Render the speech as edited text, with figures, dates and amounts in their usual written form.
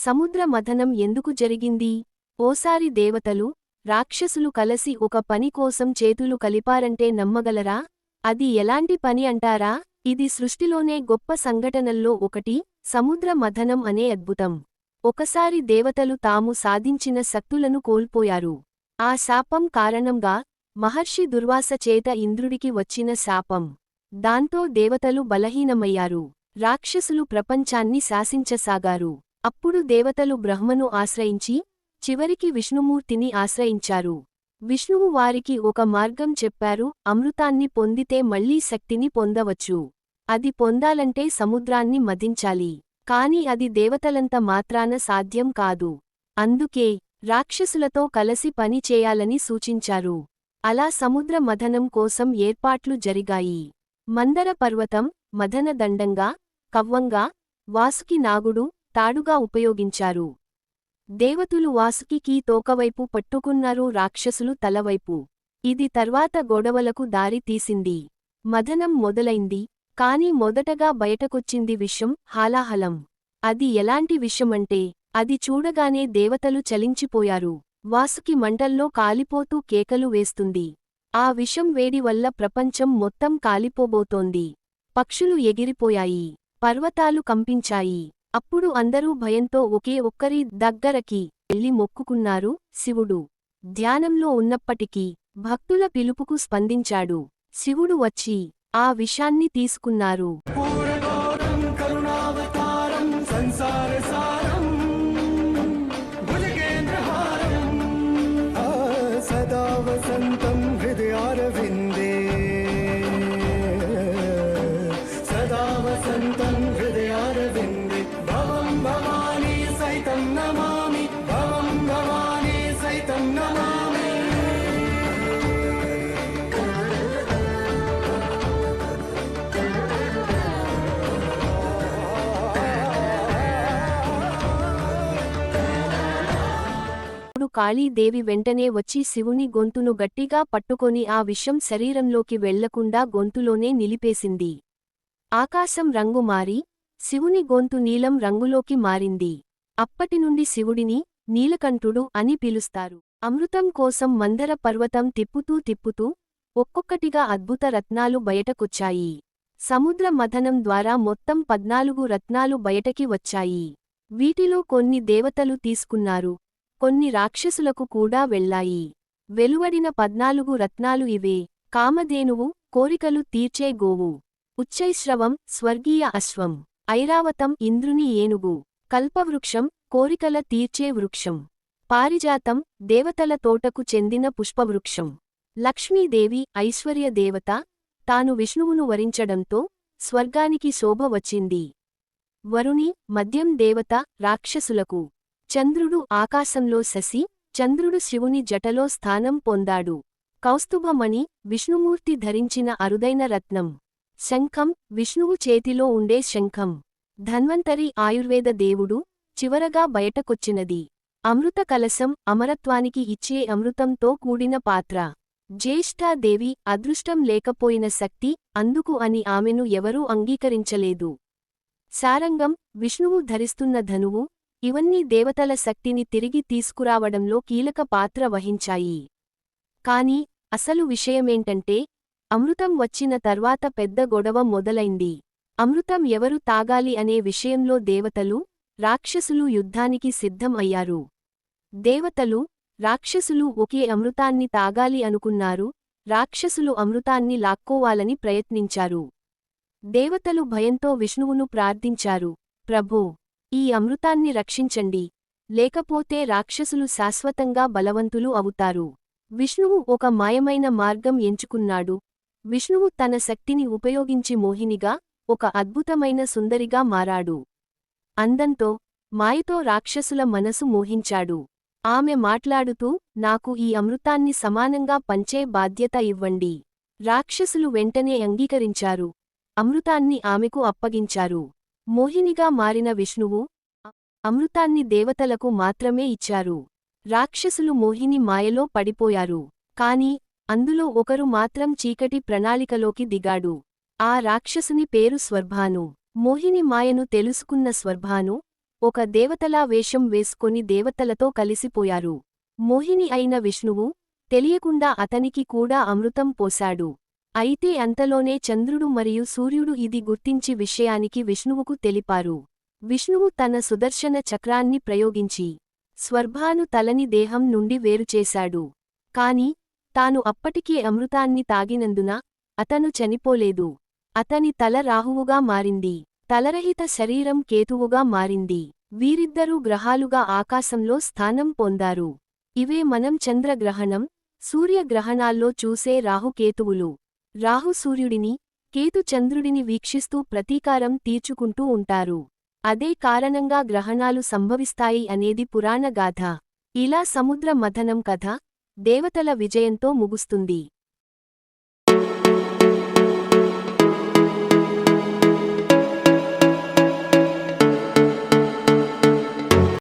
సముద్ర మథనం ఎందుకు జరిగింది? ఓసారి దేవతలు, రాక్షసులు కలసి ఒక పని కోసం చేతులు కలిపారంటే నమ్మగలరా? అది ఎలాంటి పని అంటారా? ఇది సృష్టిలోనే గొప్ప సంఘటనల్లో ఒకటి, సముద్ర మథనం అనే అద్భుతం. ఒకసారి దేవతలు తాము సాధించిన శక్తులను కోల్పోయారు. ఆ శాపం కారణంగా మహర్షి దుర్వాస చేత ఇంద్రుడికి వచ్చిన శాపం. దాంతో దేవతలు బలహీనమయ్యారు. రాక్షసులు ప్రపంచాన్ని శాసించసాగారు. అప్పుడు దేవతలు బ్రహ్మను ఆశ్రయించి, చివరికి విష్ణుమూర్తిని ఆశ్రయించారు. విష్ణువు వారికి ఒక మార్గం చెప్పారు. అమృతాన్ని పొందితే మళ్లీ శక్తిని పొందవచ్చు. అది పొందాలంటే సముద్రాన్ని మదించాలి. కాని అది దేవతలంత మాత్రాన సాధ్యం కాదు. అందుకే రాక్షసులతో కలసి పని చేయాలని సూచించారు. అలా సముద్ర మథనం కోసం ఏర్పాట్లు జరిగాయి. మందర పర్వతం, మథన దండంగా, కవ్వంగా, వాసుకి నాగుడు, తాడుగా ఉపయోగించారు. దేవతలు వాసుకి తోకవైపు పట్టుకున్నారు, రాక్షసులు తలవైపు. ఇది తర్వాత గొడవలకు దారి తీసింది. మథనం మొదలైంది. కాని మొదటగా బయటకొచ్చింది విషం, హాలాహలం. అది ఎలాంటి విషమంటే, అది చూడగానే దేవతలు చలించిపోయారు. వాసుకి మంటల్లో కాలిపోతూ కేకలు వేస్తుంది. ఆ విషం వేడి వల్ల ప్రపంచం మొత్తం కాలిపోబోతోంది. పక్షులు ఎగిరిపోయాయి. పర్వతాలు కంపించాయి. అప్పుడు అందరూ భయంతో ఒకే ఒక్కరి దగ్గరకి వెళ్లి మొక్కుకున్నారు. శివుడు ధ్యానంలో ఉన్నప్పటికీ భక్తుల పిలుపుకు స్పందించాడు. శివుడు వచ్చి ఆ విషాన్ని తీసుకున్నారు. కాళీదేవి వెంటనే వచ్చి శివుని గొంతును గట్టిగా పట్టుకొని ఆ విషం శరీరంలోకి వెళ్లకుండా గొంతులోనే నిలిపేసింది. ఆకాశం రంగు మారి శివుని గొంతు నీలం రంగులోకి మారింది. అప్పటినుండి శివుడిని నీలకంఠుడు అని పిలుస్తారు. అమృతం కోసం మందర పర్వతం తిప్పుతూ తిప్పుతూ ఒక్కొక్కటిగా అద్భుత రత్నాలు బయటకొచ్చాయి. సముద్ర మథనం ద్వారా మొత్తం 14 రత్నాలు బయటకి వచ్చాయి. వీటిలో కొన్ని దేవతలు తీసుకున్నారు, కొన్ని రాక్షసులకు కూడా వెళ్లాయి. వెలువడిన 14 రత్నాలు ఇవే: కామధేనువు, కోరికలు తీర్చే గోవు; ఉచ్చైశ్రవం, స్వర్గీయ అశ్వం; ఐరావతం, ఇంద్రుని ఏనుగు; కల్పవృక్షం, కోరికల తీర్చే వృక్షం; పారిజాతం, దేవతల తోటకు చెందిన పుష్పవృక్షం; లక్ష్మీదేవి, ఐశ్వర్య దేవత, తాను విష్ణువును వరించడంతో స్వర్గానికి శోభ వచ్చింది; వరుణి, మద్యం దేవత, రాక్షసులకు; చంద్రుడు, ఆకాశంలో శశి, చంద్రుడు శివుని జటలో స్థానం పొందాడు; కౌస్తుభమణి, విష్ణుమూర్తి ధరించిన అరుదైన రత్నం; శంఖం, విష్ణువు చేతిలో ఉండే శంఖం; ధన్వంతరి, ఆయుర్వేద దేవుడు, చివరగా బయటకొచ్చినది; అమృత కలశం, అమరత్వానికి ఇచ్చే అమృతంతో కూడిన పాత్ర; జ్యేష్ఠాదేవి, అదృష్టం లేకపోయిన శక్తి, అందుకు అని ఆమెను ఎవరూ అంగీకరించలేదు; సారంగం, విష్ణువు ధరిస్తున్న ధనువు. ఇవన్నీ దేవతల శక్తిని తిరిగి తీసుకురావడంలో కీలక పాత్ర వహించాయి. కాని అసలు విషయమేంటంటే, అమృతం వచ్చిన తర్వాత పెద్ద గొడవ మొదలైంది. అమృతం ఎవరు తాగాలి అనే విషయంలో దేవతలు, రాక్షసులు యుద్ధానికి సిద్ధం అయ్యారు. దేవతలు, రాక్షసులు ఒకే అమృతాన్ని తాగాలి అనుకున్నారు. రాక్షసులు అమృతాన్ని లాక్కోవాలని ప్రయత్నించారు. దేవతలు భయంతో విష్ణువును ప్రార్థించారు, ప్రభూ, ఈ అమృతాన్ని రక్షించండి, లేకపోతే రాక్షసులు శాశ్వతంగా బలవంతులు అవుతారు. విష్ణువు ఒక మాయమైన మార్గం ఎంచుకున్నాడు. విష్ణువు తన శక్తిని ఉపయోగించి మోహినిగా, ఒక అద్భుతమైన సుందరిగా మారాడు. అందంతో, మాయతో రాక్షసుల మనసు మోహించాడు. ఆమె మాట్లాడుతూ, నాకు ఈ అమృతాన్ని సమానంగా పంచే బాధ్యత ఇవ్వండి. రాక్షసులు వెంటనే అంగీకరించారు. అమృతాన్ని ఆమెకు అప్పగించారు. మోహినిగా మారిన విష్ణువు అమృతాన్ని దేవతలకు మాత్రమే ఇచ్చారు. రాక్షసులు మోహిని మాయలో పడిపోయారు. కాని అందులో ఒకరు మాత్రం చీకటి ప్రణాళికలోకి దిగాడు. ఆ రాక్షసుని పేరు స్వర్భాను. మోహిని మాయను తెలుసుకున్న స్వర్భాను ఒక దేవతలా వేషం వేసుకొని దేవతలతో కలిసిపోయారు. మోహిని అయిన విష్ణువు తెలియకుండా అతనికి కూడా అమృతం పోశాడు. అయితే అంతలోనే చంద్రుడు మరియు సూర్యుడు ఇది గుర్తించి విషయానికి విష్ణువుకు తెలిపారు. విష్ణువు తన సుదర్శన చక్రాన్ని ప్రయోగించి స్వర్భాను తలని దేహం నుండి వేరుచేశాడు. కాని తాను అప్పటికే అమృతాన్ని తాగినందున అతను చనిపోలేదు. అతని తల రాహువుగా మారింది. తలరహిత శరీరం కేతువుగా మారింది. వీరిద్దరూ గ్రహాలుగా ఆకాశంలో స్థానం పొందారు. ఇవే మనం చంద్రగ్రహణం, సూర్యగ్రహణాల్లో చూసే రాహుకేతువులు. రాహు సూర్యుడిని, కేతు చంద్రుడిని వీక్షిస్తూ ప్రతీకారం తీర్చుకుంటూ ఉంటారు. అదే కారణంగా గ్రహణాలు సంభవిస్తాయి అనేది పురాణ గాథ. ఇలా సముద్ర మథనం కథ దేవతల విజయంతో ముగుస్తుంది.